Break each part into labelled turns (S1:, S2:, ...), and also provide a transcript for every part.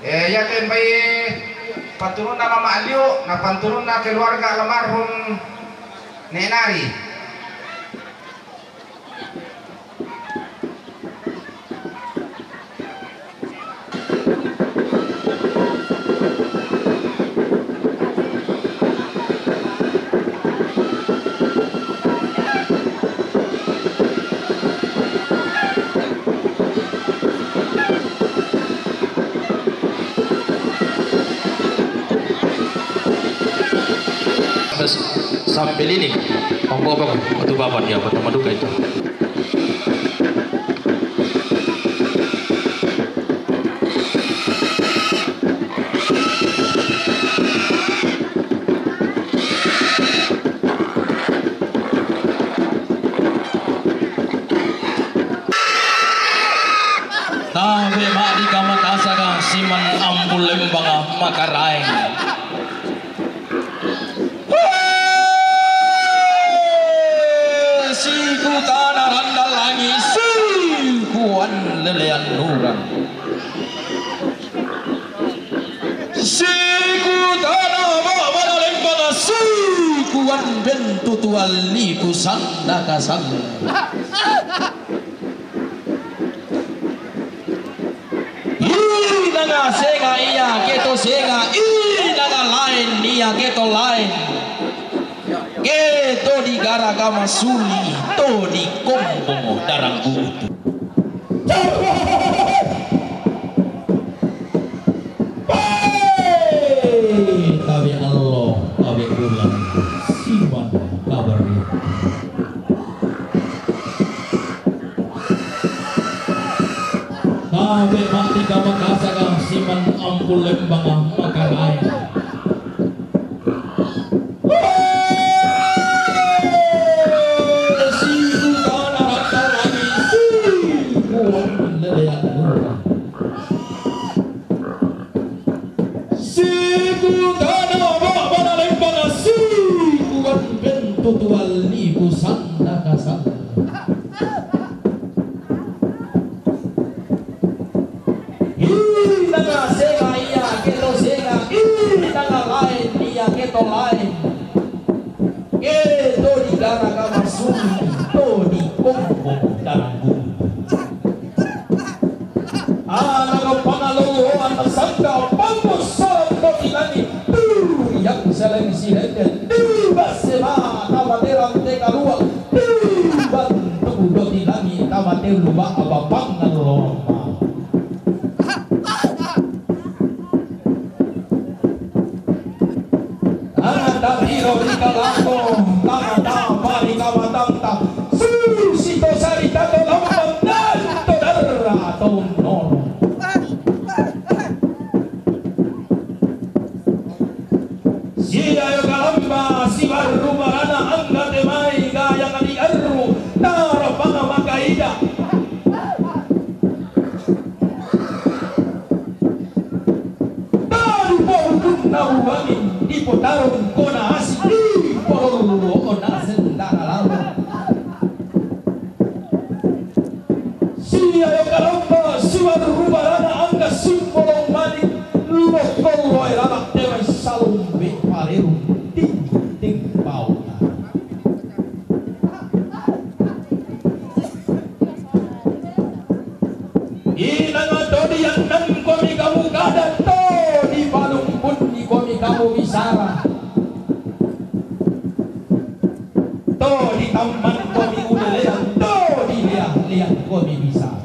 S1: Yakin bayi paturun na Mama Aliu, na panturun na keluarga almarhum Nenari.
S2: Sambil ini pembobok batu babat ya batu maduka itu. Tawe mak di kamar kasaga siman ambul lembang makarai. Siku tanah randal langit, sikuan lelean nuran. Siku tanah bawa lembang, sikuan bentu tuali kusanda kasanda. Inaga senga iya keto senga, inaga lain iya keto lain. Keto di garagama suli, to di kombo darang butuh. Tabi Allah, tabi bulan, siman kabar. Tabi mati kama kasaga siman ampul lembang makarai. Tutuali kusanda kasanda. Inaga senga iya keto senga, inaga lain iya keto lain. Keto di garagama suli, to di kombo darang butuh. Anaga pangaluan sangka pangos sarap to dilani. Yang seleng si henden basema tawateran te kalua ban tudo dilani tawate luba abapang naloma. Anda hiro di kalako tamata pari kamatanta susito sarita to lambang dan to darra to non. Siya kalamba si baru marana angga temai gaya kali arru taro panga makaida. Taru pohon nahuangin di potarong kona asik di pohon kona sendang lalu. Siya kalamba si baru marana angga simbolong manik luas kolo eramak temai salum be paleru ting bau. Inanga todi yang nan komi kamu kada to di balung pun di komi kamu bisara. To di taman komi udelean to di lihat komi bisara.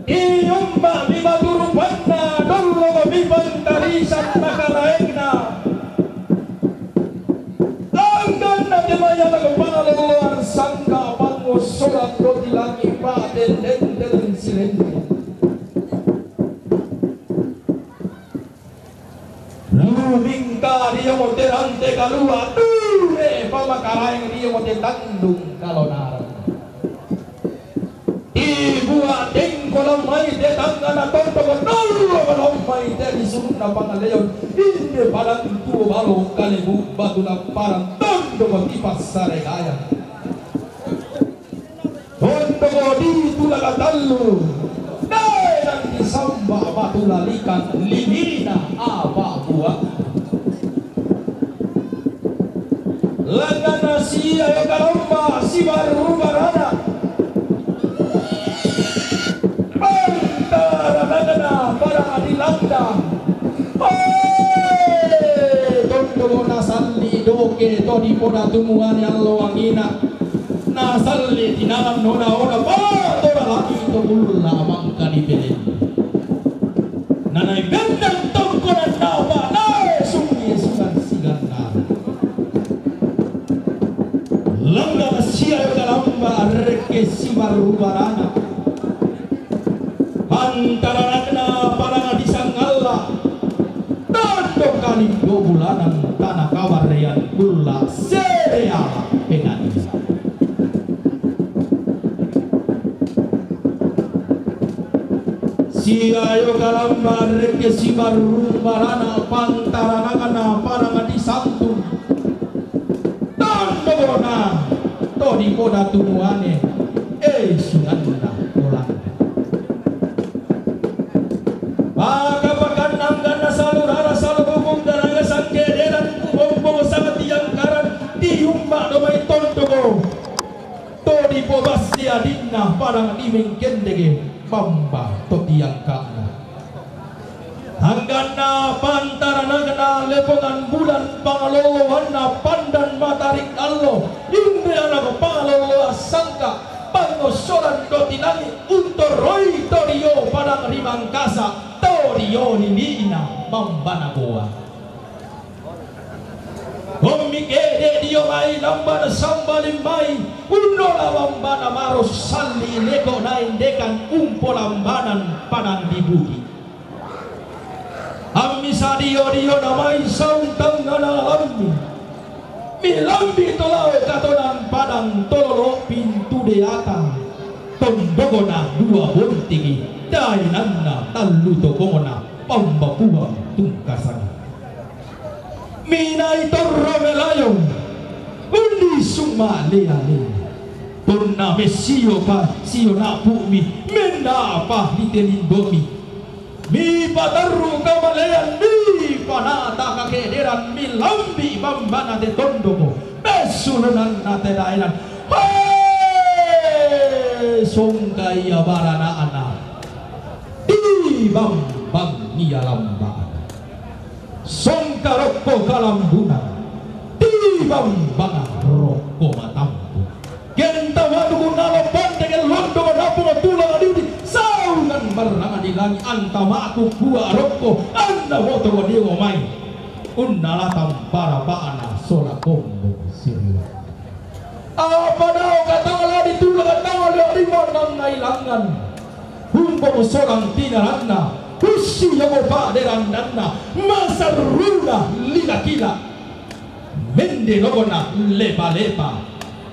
S2: Iyumba bima turupanna dollo bima tarisan makaraegna. Anggan na demaya nagpangaluluan sangka pango solat roti langi paten den silente. Lumingka dia mo terante kalua ture pamakaraeng dia mo tandung kalonaran. Ibuat kolam mai de tangana tonto nolo kolam mai de sunna pangaleon inde palang tuo balo kalebu batula parang tondo ko tipas sare gaya. Tondogo di tulaga talu dan disamba batu lalikan limina apa buah langana sia ya kalamba si baru barana antara langana para adilanda Tondogo nasalli doke todi poda tumuan yang loangina nasalli tinangan nona tora lagi to bulla mangka dipilih nanai gandang tongkoran nawa nae sungi sugan sigana langga sia kalamba arke si baru barana antara ragna parang disangalla tando kali 2 bulanan tanah kawarean kula serial pengan siayo kalambar ke si baru barana pantaranagana parang disantun tandona todi koda tumuane sunanda ulang bagabakan nanggana salurara salubung daraga sangkederan kubombo sangat yang karan diumba domai tontogo todi pobasti adinna parang dimengkendege Bamba totiang kana hanggana pantaranagana lepongan bulan pangalolohanna pandan matarik allo inde anak pangalolo sangka pangosoran dotinangi untuk roy torio padang rimangkasa torio nina mambana goa Omikede dio mai lambana sambalin mai unola lambana maros salli lego naindekan umpo lambanan padang dibuki ammi sadio namai sauntang ngana lambi milambi tolao katonan padang tololo pintu deaka tondogona 2 bontigi dainanna talluto gongona pambapuang tungkasan minai torro melayo undi suma leale torna mesio pa sio na bumi menda apa ditelindomi mi patarru kamalean mi panata kakederan mi lambi bambana de tondogo besulunan nate dainan songkai abarana ana di bambang nia lamba songka rokko kalambuna tibang banga rokko matampu genta waduku nalo bandeng londo madapu tulang adidi saunan barangan dilangi antama aku gua rokko anda moto wadio ngomai unnala tampara baana sola kombo sirila apa dao katala di tulang tawali adimanang nailangan humbo sorang tinaranna Kusi yang oba derandanna masa runa lila kila mende logona lepa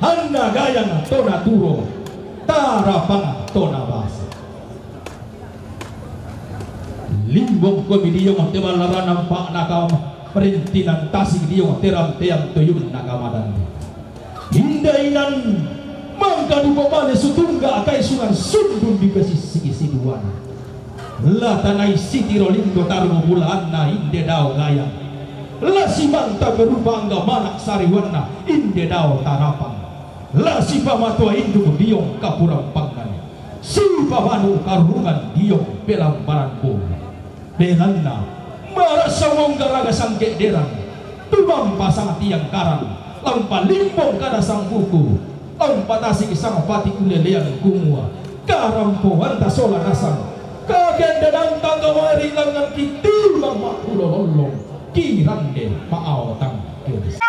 S2: hanna gayana tona turo tarapanga tona basa limbong komidio teman lara nampak nakam perintinan tasik dio teram team toyun nakamadan hindainan mangka dupomane sutungga akai sungan sundun di pesisiki siduan la tanai siti rolindo taruh bulan na inde dao gaya la si manta berubangga manak sariwana inde dao tarapang la si pamatua induk diong kapurang pangan si pamanu karungan diong belang barangku belanna marasa wonggaraga sangke derang tumang pasang tiang karang lampa limbong kada sang buku lampa tasik sang pati kulelean kumua karampo anta sola rasang kagen dadang tanggawari langan kiti mama ulololong kirande maao tang kiris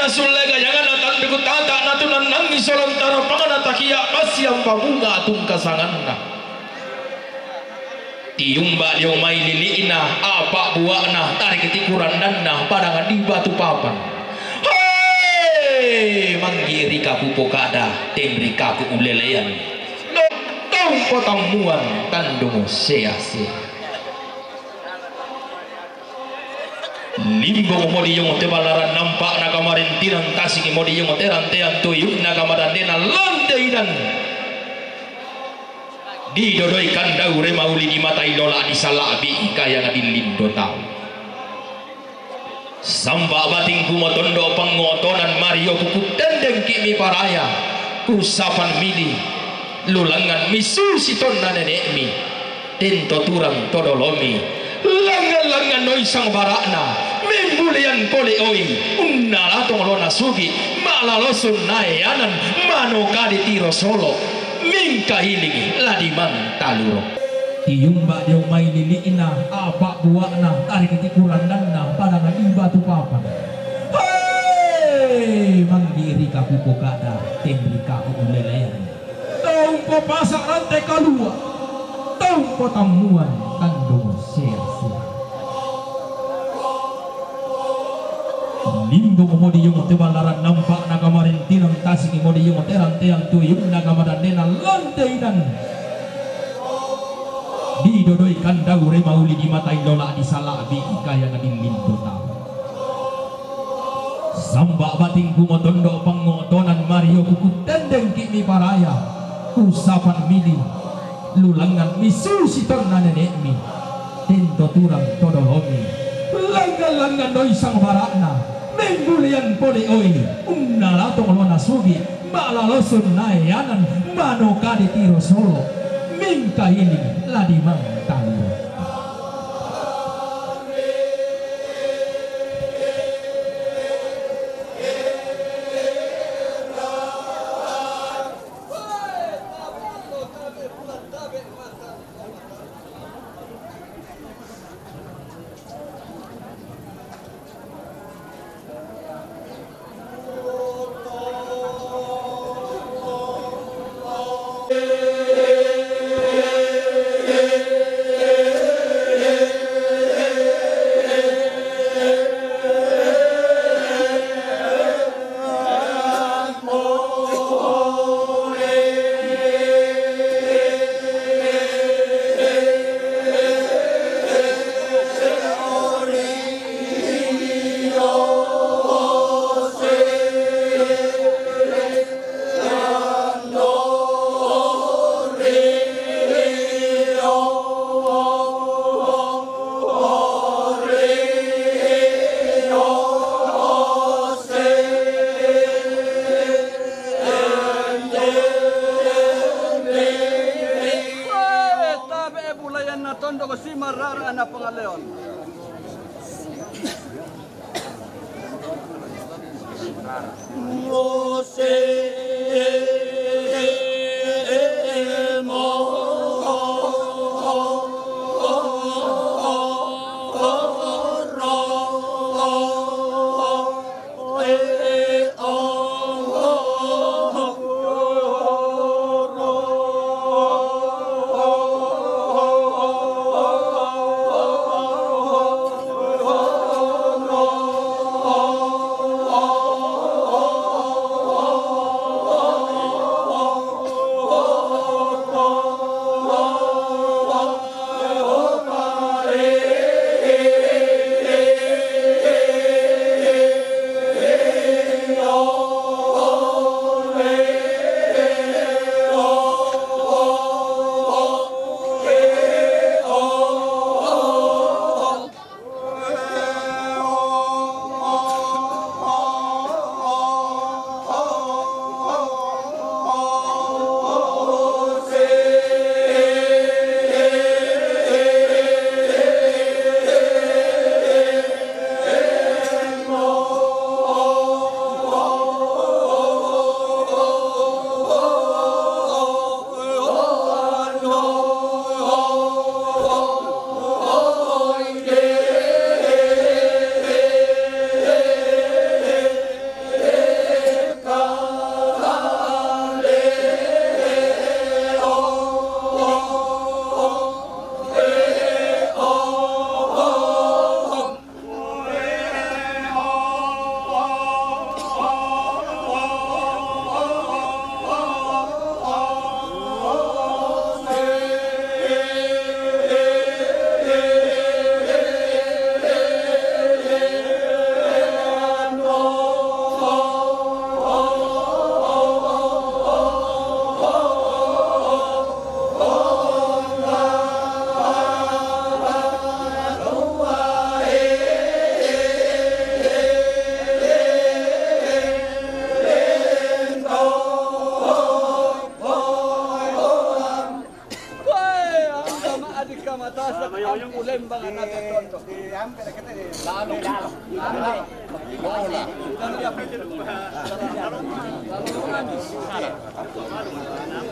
S2: sulega jangan datang deku tata natunan nangis solantara pangana takia kasiam pabunga atung kasanganna tiumba diomai liliina apa buakna tarik ketikuran danna padangan di batu papan hei manggiri kapu pokada tembri kapu ulelean dong potamuan tandung sia-sia limbong modi yung tebalaran nampak na kamarin tirang tasing modi yung terang teang tuyuk na kamadandena lantainan didodoikan daure mauli di mata idola di salabi kaya nga dilindo tau samba bating kumotondo pangotonan Mario kuku tendeng kimi paraya kusapan midi lulangan misu siton na nenek mi tento turang todolomi langan-langan noi sang barakna membulian pole oi unnala tongolona sugi malalosun naeanan manoka di tiro solo mingka hilingi ladiman taluro tiumba diong mai liliina apa buakna tarik ketikuran danna padangan di batu papan hei manggiri kapu pokada tembri kapu ulelean tongpo pasak rantai kalua tongpo tamuan kandung sia-sia limbong modi yung tebalaran nampak na kamarin tirang tasing modi yung terang teang tuyuk na kamadandena lantainan didodoikan daure mauli di mata idola di salabi kaya nga dilindo tau samba bating kumotondo pangotonan Mario kuku tendeng kimi paraya kusapan mili lulangan misu siton na nenek mi tento turang todolomi langgan-langgan doi sang barakna menggulian pole oi unnala tongolona sugi malalosun naeanan manoka di tiro solo mingka ini ladimang tanggung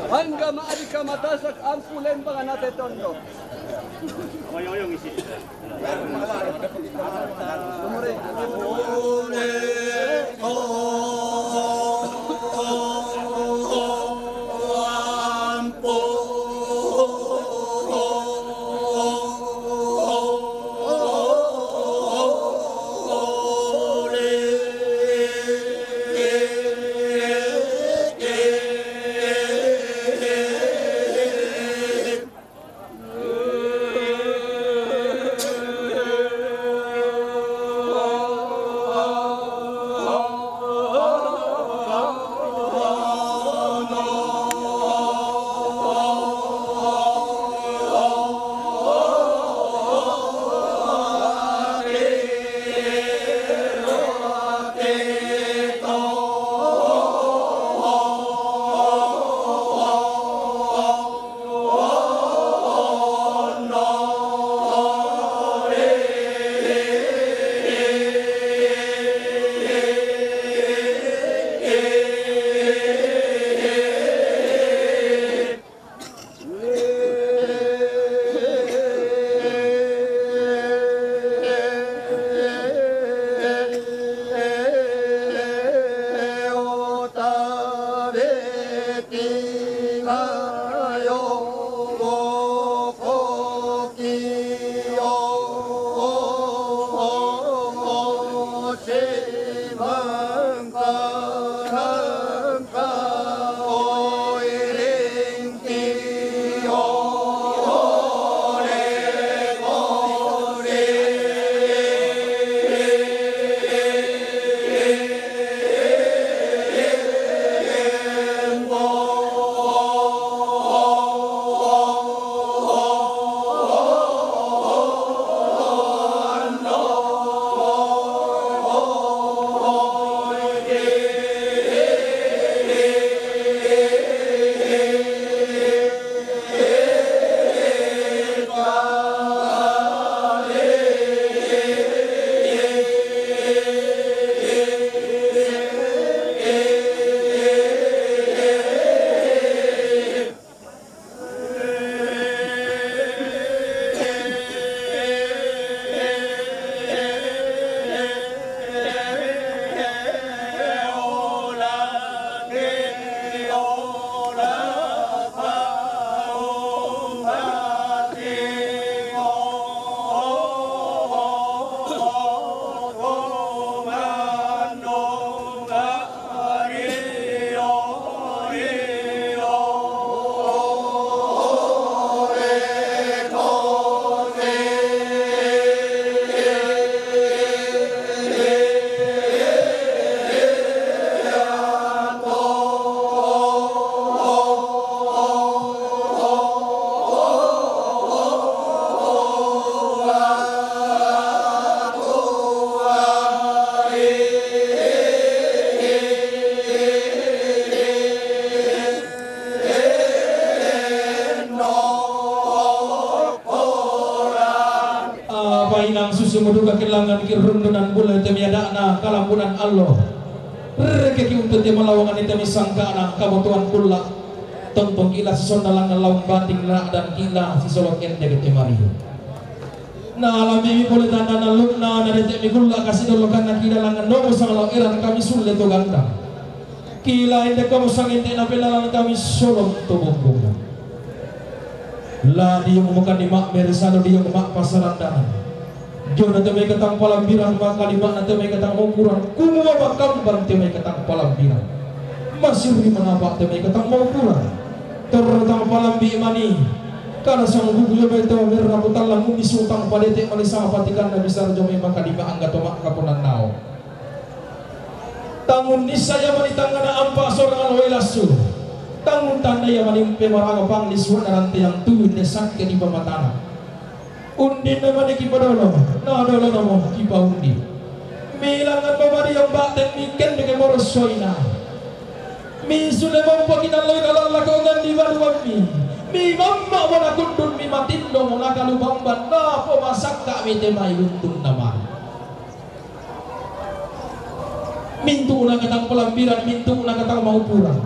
S3: Hangga maari ka matasak ang pulen pa nga natin tondo.
S4: Oyong isi.
S2: Painang susu muduga kelangan kirundunan bulan temiada na kalampunan Allah rekeki untuk dia melawangan itu misangka na kabutuhan pula tonton kila sisondalang laung bating na dan kila sisolok ende ke Mario na alami boleh tanda na luna na dete migulla kasih dolokan na kila langan nomo sang laung eran kami sulle to ganda kila ende kamu sang ende na pelalang kami solok to bombong la dia memukan di mak meresado dia mak pasarandanan Jom nanti mereka ketang palambiran maka lima nanti mereka ketang ukuran kumua bakam barang nanti mereka ketang palambiran masih di mana pak nanti mereka ketang ukuran terutama palambi mani karena sang gugu itu merah putalang mumi sultang pada te malisa patikan nabi sarjome maka lima angga tomak kapunan nao tangun nisaya mani tangana ampa seorang alwailasu tangun tanda yang mani pemaraga pang lisuan nanti yang tuyun desak ke di pamatana undi nama ni kipa dolo, na dolo nama kipa undi. Milangan pemari yang baten miken dengan moros soina. Mi sudah mampu kita loy kalau lakukan di baruan mi. Mi mamma mana kundun mi matindo mana kalau bamban na po masak kami temai luntun nama. mintu na katang pelampiran, mintu na katang maupuran.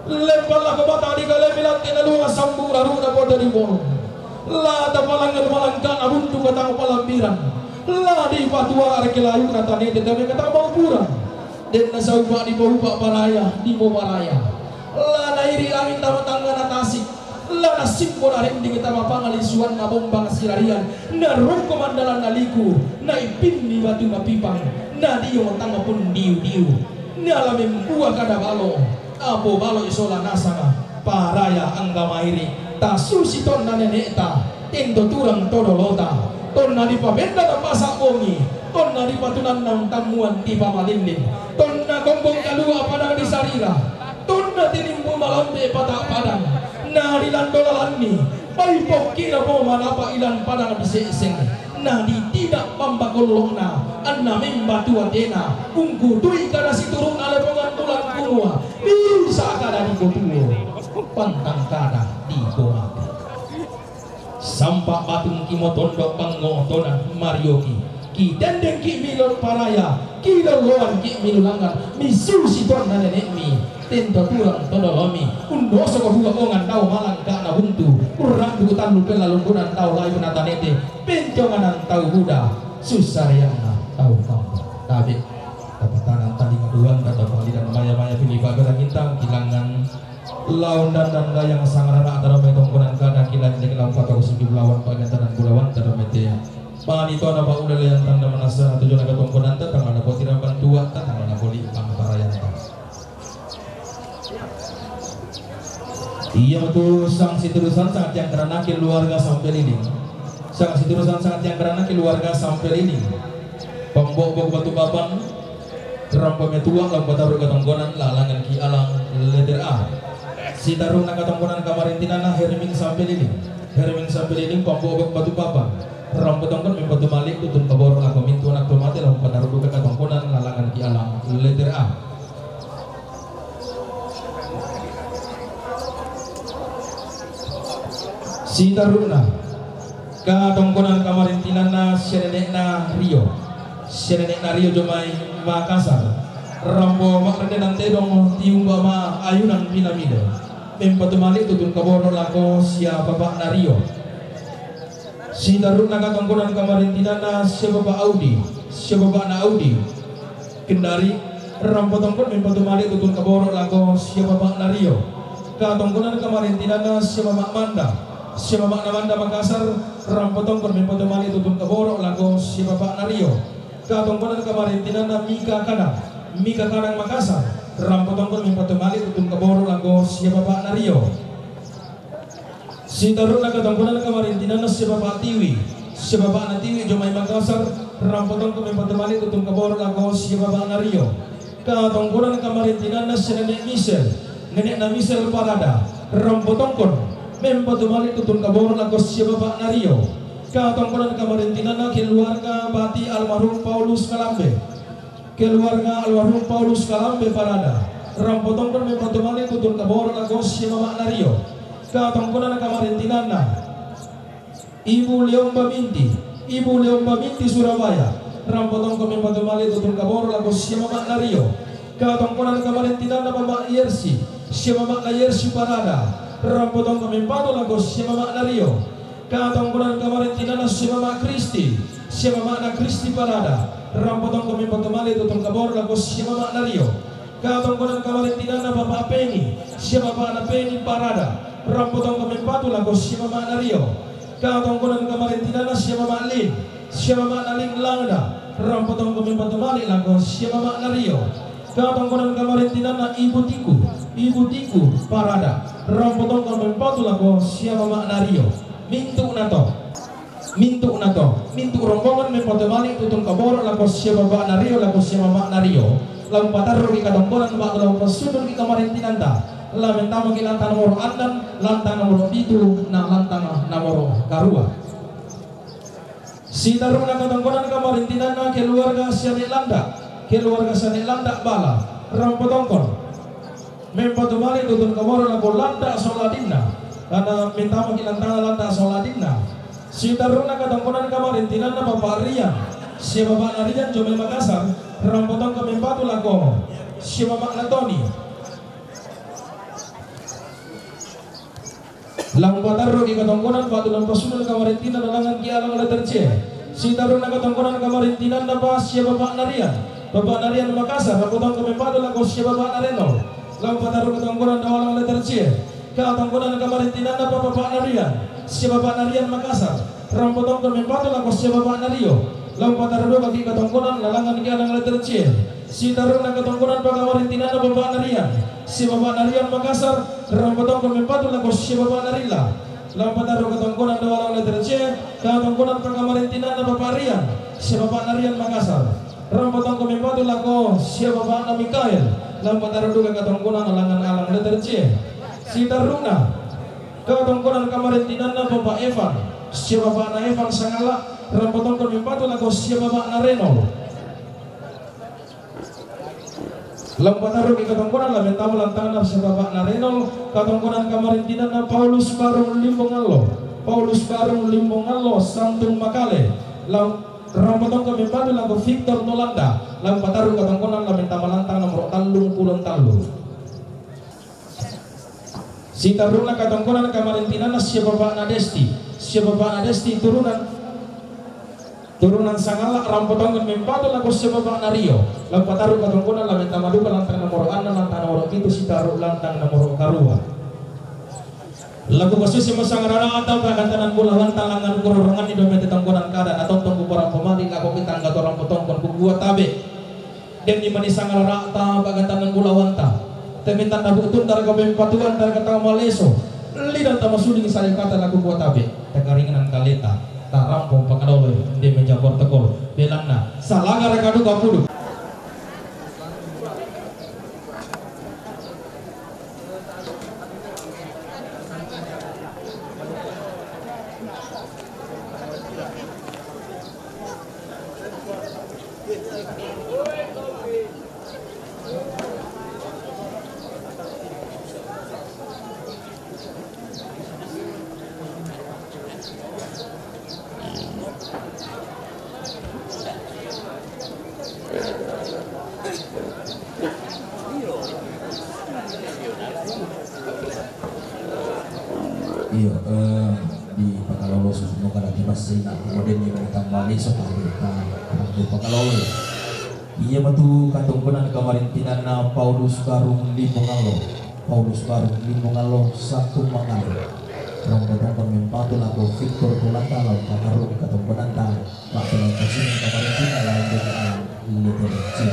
S2: Lemparlah ke mata di kala bilang tinalunga sambura runa boda di bolo. La da palangan malangkan abuntu katang pelampiran. La di patua arkelayu natane tetapi katang maupuran. Den nasauba di bawah paraya di bawah paraya. La nairi angin tamatangga natasik. La nasimpol arending kita mapangalisuan na bombang sirarian. Na rungko mandalan naliku. Na ipin di batu mapipang. Na diyo matanga pun diu-diu. Na alamim buah kada balo. Apo balo isola nasama paraya angga mairi ta susi ton na neneta tendo turang todolota ton na di pabenda na pasak bongi ton na di patunan ng tamuan di pamalindin ton na gombong kalua padang di sarira ton na tinimbu malambe patak padang na di landolan ni paipok kira po manapa ilan padang di seseng na di tidak pambakolong na anna membatu atena ungku tui kada si turun alepongan tulang kunua bisa kada di botuo pantang kada di boa sampak batung kimo tondok pangotonan marioki ki dendeng ki milor paraya ki loloan ki milulangan misu si ton na nenek mi tento turang todolomi undoso ko buka ongan tau malang kana buntu kurang dukutan lupen lalungkunan tau layu natanete penjonganan tau buda susariana tau kamu tabit kapatanan tadi keduan kata pengaliran maya-maya pilih pagara kintang kilangan laun dan layang sangarana antara metongkonan kada kilan de kelam pakau sing bulawan pagantanan bulawan tada mete panganito na ba udal yang tanda manasa tujuan aga tongkonan ta tangana potira bantua ta tangana boli pangparayan ta. Iya betul, sang siturusan sangat yang kerana keluarga sampai ini. Sang siturusan sangat yang kerana keluarga sampai ini. Pembok-bok batu baban, rampamnya tua, lambat taruh ketongkonan, lalangan ki alang letter A. Si taruh nak ketongkonan kamarintinana herming sampai ini. Herming sampai ini pembok-bok batu baban. Ramput tongkon membatu malik tutun kabor aku mintu anak tomate lambat taruh ketongkonan, lalangan ki alang letter A. Si taruna katongkonan kamarintinana senenekna Rio jomai Makassar rambo makreden tedong tiumba ma ayunan pinamide empatu malik tutun kaboro lako sia bapak na Rio. Si taruna katongkonan kamarintinana sebaba Audi Kendari rambo tongkon empatu malik tutun kaboro lako sia bapak na Rio. Katongkonan kamarintinana sebaba Manda siapa Manda Makassar rampotong permimpoto mali tutun kaboro lago si bapak Nario katongkonan kamarintinana Mika Kanang Makassar rampotong permimpoto mali tutun kaboro lago si bapak Nario. Si taruna katongkonan kamarintinana si bapak Tiwi Jomai Makassar rampotong permimpoto mali tutun kaboro lago si bapak Nario. Katongkonan kamarintinana si nenek na Michel Parada rampotongkon membatu malik tutun kabor lago siapa Pak Nario. Katongkonan kamarintinana keluarga bati almarhum Paulus Kalambe Parada rampotongkon membatu malik tutun kabor lago siapa Pak Nario. Katongkonan kamarintinana Ibu Leomba Minti Surabaya rampotongkon membatu malik tutun kabor lago siapa Pak Nario. Katongkonan kamarintinana Bapak Yersi siapa Pak Yersi Parada rampotong kemempado lago siapa Mak Nario. Katongkonan kamarintinana siapa Mak Kristi Parada rampotong kemempado mali tutun kabor lago siapa Mak Nario. Katongkonan kamarintinana Bapak Peni siapa Pak Peni Parada rampotong kemempado lago siapa Mak Nario. Katongkonan kamarintinana siapa Mak Naling Langda rampotong kemempado mali lago siapa Mak Nario. Katongkonan kamarintinana Ibu Tiku Parada rampotong kemempatu lago siapa Mak Nario. Mintu rombongan mempatu malik tutun kaboro lago siapa Mak Nario lago siapa Mak Nario. Lam pataru di katongkonan mak lago pasudun di kamarintinanta lam tama ki lantang nomor 6 lantang nomor 7 na lantang nomor karua. Si taruna katongkonan kamarintinana keluarga Sanek Landa bala rampotongkon membatu mali tutun kaboro lago landa soladina karena minta makilan tangan landa soladina. Si taruna katongkonan kamarintinana Bapak Rian si Bapak Narian Jomai Makassar Rampotong kami batu lako siapa makna Tony lang patarro di katongkonan batu lang pasunul kamarintina nalangan kialang leterce si tarung na katongkonan kamarintina na ba siapa makna Rian Bapak Narian Makassar rampotong kami batu lako siapa makna Renol lang patarro katongkonan nawalang leterce katongkonan kamarintina na ba Bapak Narian siapa Bapak Narian Makassar rampotong kami batu lako siapa makna Rio lang patarro bagi katongkonan nalangan kialang leterce si tarung na katongkonan kamarintina na Bapak Narian si Bapak Narian Makassar rampotong kami batu lako si Bapak Narila lang patarro katongkonan nawalang leterce katongkonan kamarintina na Bapak Rian si Bapak Narian Makassar rampotong kami batu lako si Bapak Mikael lang patarro katongkonan nalangan alang leterce si tarung na katongkonan kamarintina na Bapak Evan si Bapak Evan Sangala rampotong kami batu lako si Bapak Nareno lampataru di katongkonan lamen tamu lantangan si Bapak Nareno katongkonan kamarintina na Paulus Barung Limbongallo Santung Makale rampotong kami batu lako Victor Nolanda lampataru katongkonan lamen tamu lantangan nomor talung pulon talung si taruna katongkonan kamarintina na si Bapak Nadesti turunan Sangala rampotong kami batu lako si Bapak Nario lampataru katongkonan lamen tamaduka lantang nomor 6 lantang nomor 7 si taruh lantang nomor karua lagu kasus si masangarana atau pagantanan bola lantang langan kurorongan di dompet tangkonan kada atau tongku porang pemati kako kita angkat orang potong kon kubuat tabe dan di mani sangarana atau pagantanan bola wanta temintan nabu tuntar kabem patuan tar kata maleso lidan tamasuding saya kata lagu buat tabe tekaringan kaleta tak rampung pakadol di meja protokol belangna salah gara-gara kapudu
S5: Iya, di Pakalolo susunod ka natin masih kemudian yang ditambah besok di Pakalolo. Iya matu katongkonan kamarintinan na Paulus Barung Limbongallo satu Makale. Rong-rong pemimpatu laku Victor Tulanta lalu Pakaru di katongkonan ta Pak Pelontasin kamarintinan lalu dengan Leterci.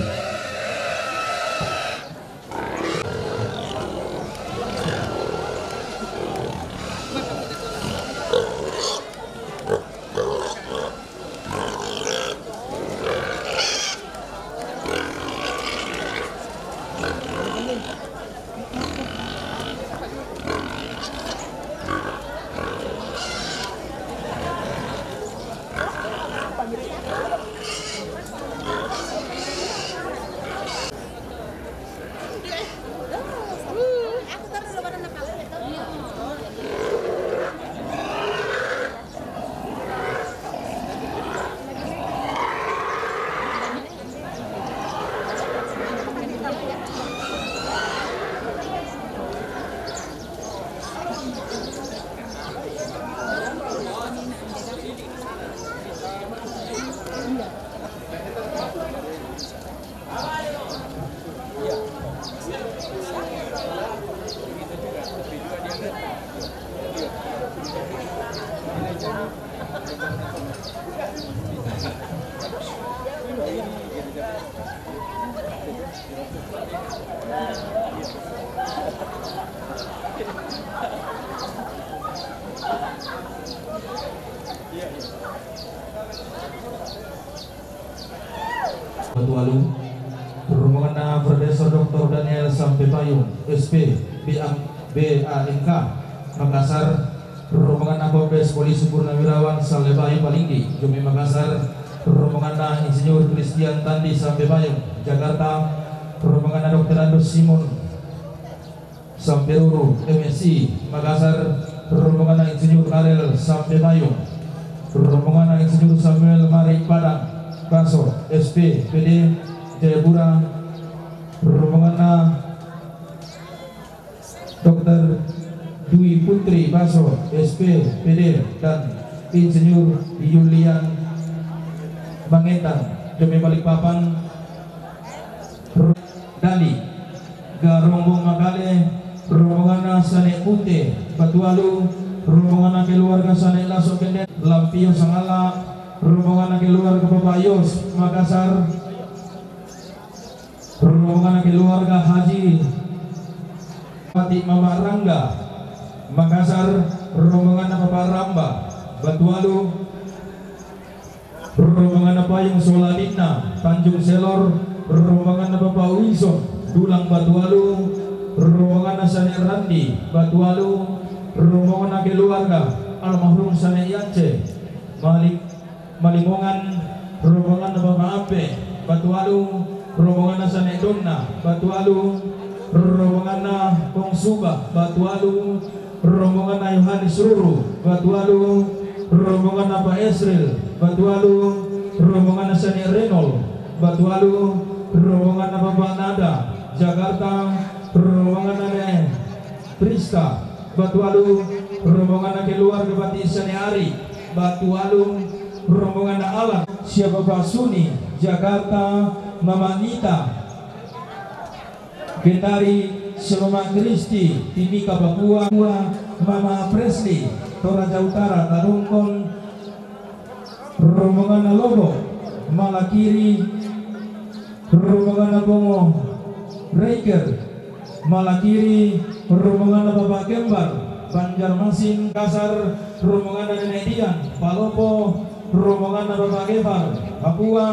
S2: Batualu rombongan na Profesor Dr. Daniel Sampai Payung SP BAMK Makassar, rombongan na Kombes Polisi Purnawirawan Salebayu Palinggi Jumi Makassar, rombongan na Insinyur Christian Tandi Sampai Payung Jakarta, rombongan na Dr. Andus Simon Samperuru MSI Makassar, rombongan na Insinyur Arel Sampai Payung, rombongan na Insinyur Samuel Mari Padang Kaso SP PD Jayapura, rombongan Dr. Dwi Putri Baso, SP, PD, dan Insinyur Yulian Bangetan, Jome Balikpapan, Dali, Garombong Makale, rombongan Sanek Putih, Batualu, rombongan keluarga Sanek Laso Kendet, Lampio Sangala, rombongan keluarga Papayos, Makassar, rombongan keluarga Haji Pati Mama Rangga, Makassar, rombongan Bapak Ramba, Batualu, rombongan Payung Soladina, Tanjung Selor, rombongan Bapak Wilson, Dulang Batualu, rombongan Sanek Randi, Batualu, rombongan keluarga almarhum Sanek Yance, Malimongan, rombongan Bapak Ape, Batualu, rombongan Sanek Donna, Batualu, rombongan Pongsuba, Batualu, rombongan Yohanes Ruru, Batualu, rombongan Pak Esril, Batualu, rombongan Sanek Renol, Batualu, rombongan Bapak Nada, Jakarta, rombongan Ane Priska, Batualu, rombongan keluarga Bati Saneari, Batualu, rombongan Alam, siapa Bapak Suni, Jakarta, Mama Nita, Gendari Seloma Kristi, Timika Papua, Mama Presley, Toraja Utara, Tarungkon, rombongan Lobo, Malakiri, rombongan Bongo, Reiker, Malakiri, rombongan Bapak Kembar, Banjarmasin, Kasar, rombongan Nenek Dian, Palopo, rombongan Bapak Gevar, Papua,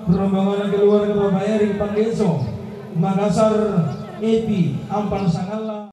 S2: rombongan keluarga Bapak Erik Panggeso, Makassar, Epi, Ampal Sangala.